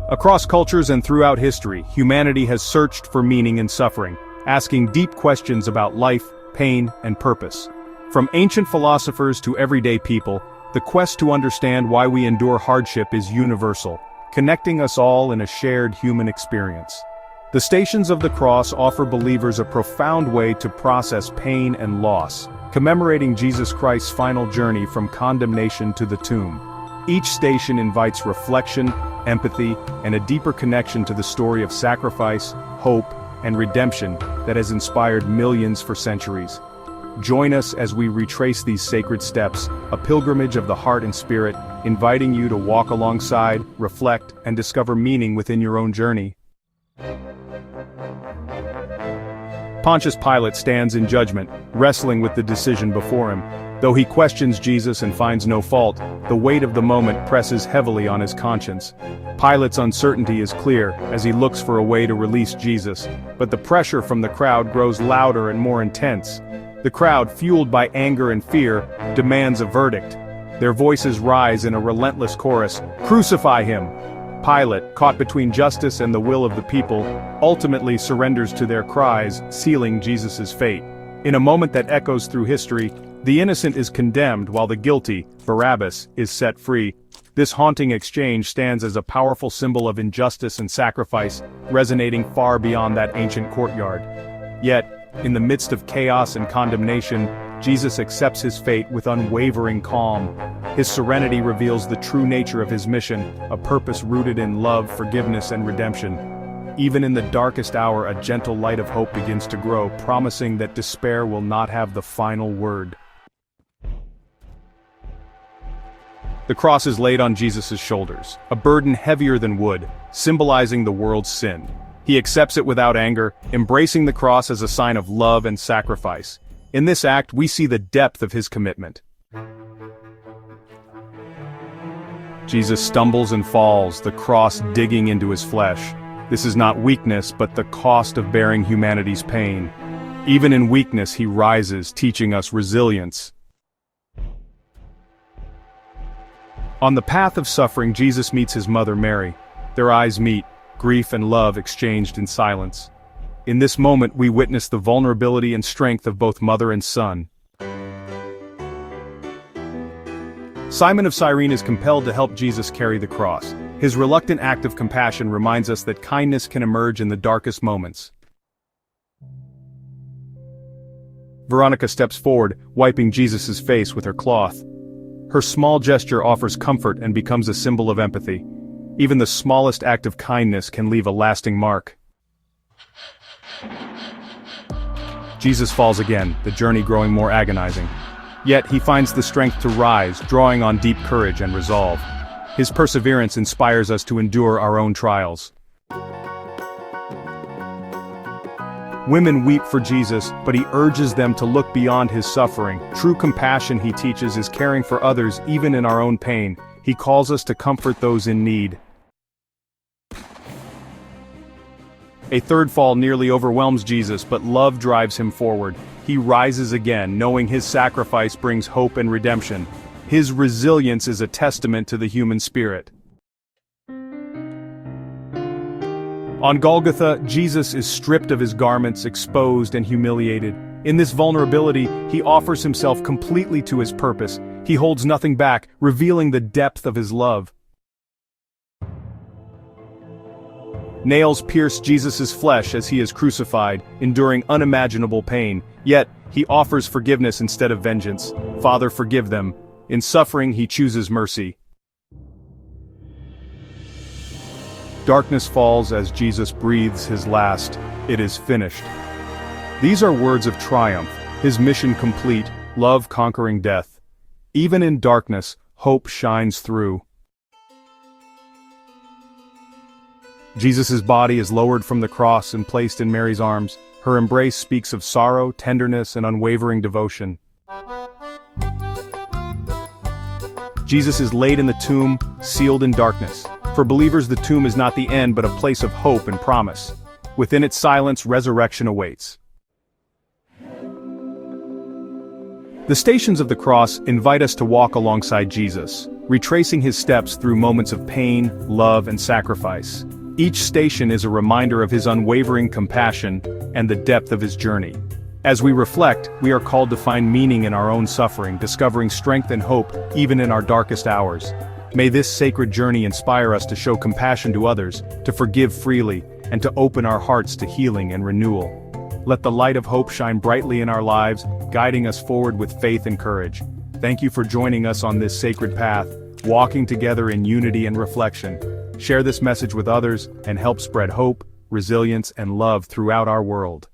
Across cultures and throughout history, humanity has searched for meaning in suffering, asking deep questions about life, pain, and purpose. From ancient philosophers to everyday people, the quest to understand why we endure hardship is universal, connecting us all in a shared human experience. The Stations of the Cross offer believers a profound way to process pain and loss, commemorating Jesus Christ's final journey from condemnation to the tomb. Each station invites reflection, empathy, and a deeper connection to the story of sacrifice, hope, and redemption that has inspired millions for centuries. Join us as we retrace these sacred steps, a pilgrimage of the heart and spirit, inviting you to walk alongside, reflect, and discover meaning within your own journey. Pontius Pilate stands in judgment, wrestling with the decision before him. Though he questions Jesus and finds no fault, the weight of the moment presses heavily on his conscience. Pilate's uncertainty is clear as he looks for a way to release Jesus, but the pressure from the crowd grows louder and more intense. The crowd, fueled by anger and fear, demands a verdict. Their voices rise in a relentless chorus, "Crucify him!" Pilate, caught between justice and the will of the people, ultimately surrenders to their cries, sealing Jesus' fate. In a moment that echoes through history, the innocent is condemned while the guilty, Barabbas, is set free. This haunting exchange stands as a powerful symbol of injustice and sacrifice, resonating far beyond that ancient courtyard. Yet, in the midst of chaos and condemnation, Jesus accepts his fate with unwavering calm. His serenity reveals the true nature of his mission, a purpose rooted in love, forgiveness, and redemption. Even in the darkest hour, a gentle light of hope begins to grow, promising that despair will not have the final word. The cross is laid on Jesus' shoulders, a burden heavier than wood, symbolizing the world's sin. He accepts it without anger, embracing the cross as a sign of love and sacrifice. In this act, we see the depth of his commitment. Jesus stumbles and falls, the cross digging into his flesh. This is not weakness, but the cost of bearing humanity's pain. Even in weakness, he rises, teaching us resilience. On the path of suffering, Jesus meets his mother Mary. Their eyes meet, grief and love exchanged in silence. In this moment, we witness the vulnerability and strength of both mother and son. Simon of Cyrene is compelled to help Jesus carry the cross. His reluctant act of compassion reminds us that kindness can emerge in the darkest moments. Veronica steps forward, wiping Jesus' face with her cloth. Her small gesture offers comfort and becomes a symbol of empathy. Even the smallest act of kindness can leave a lasting mark. Jesus falls again, the journey growing more agonizing. Yet he finds the strength to rise, drawing on deep courage and resolve. His perseverance inspires us to endure our own trials. Women weep for Jesus, but he urges them to look beyond his suffering. True compassion, he teaches, is caring for others even in our own pain. He calls us to comfort those in need. A third fall nearly overwhelms Jesus, but love drives him forward. He rises again, knowing his sacrifice brings hope and redemption. His resilience is a testament to the human spirit. On Golgotha, Jesus is stripped of his garments, exposed and humiliated. In this vulnerability, he offers himself completely to his purpose. He holds nothing back, revealing the depth of his love. Nails pierce Jesus' flesh as he is crucified, enduring unimaginable pain. Yet, he offers forgiveness instead of vengeance. Father, forgive them. In suffering, he chooses mercy. Darkness falls as Jesus breathes his last. It is finished. These are words of triumph, his mission complete, love conquering death. Even in darkness, hope shines through. Jesus' body is lowered from the cross and placed in Mary's arms. Her embrace speaks of sorrow, tenderness, and unwavering devotion. Jesus is laid in the tomb, sealed in darkness. For believers, the tomb is not the end but a place of hope and promise. Within its silence, resurrection awaits. The Stations of the Cross invite us to walk alongside Jesus, retracing his steps through moments of pain, love, and sacrifice. Each station is a reminder of his unwavering compassion and the depth of his journey. As we reflect, we are called to find meaning in our own suffering, discovering strength and hope even in our darkest hours. May this sacred journey inspire us to show compassion to others, to forgive freely, and to open our hearts to healing and renewal. Let the light of hope shine brightly in our lives, guiding us forward with faith and courage. Thank you for joining us on this sacred path, walking together in unity and reflection. Share this message with others and help spread hope, resilience, and love throughout our world.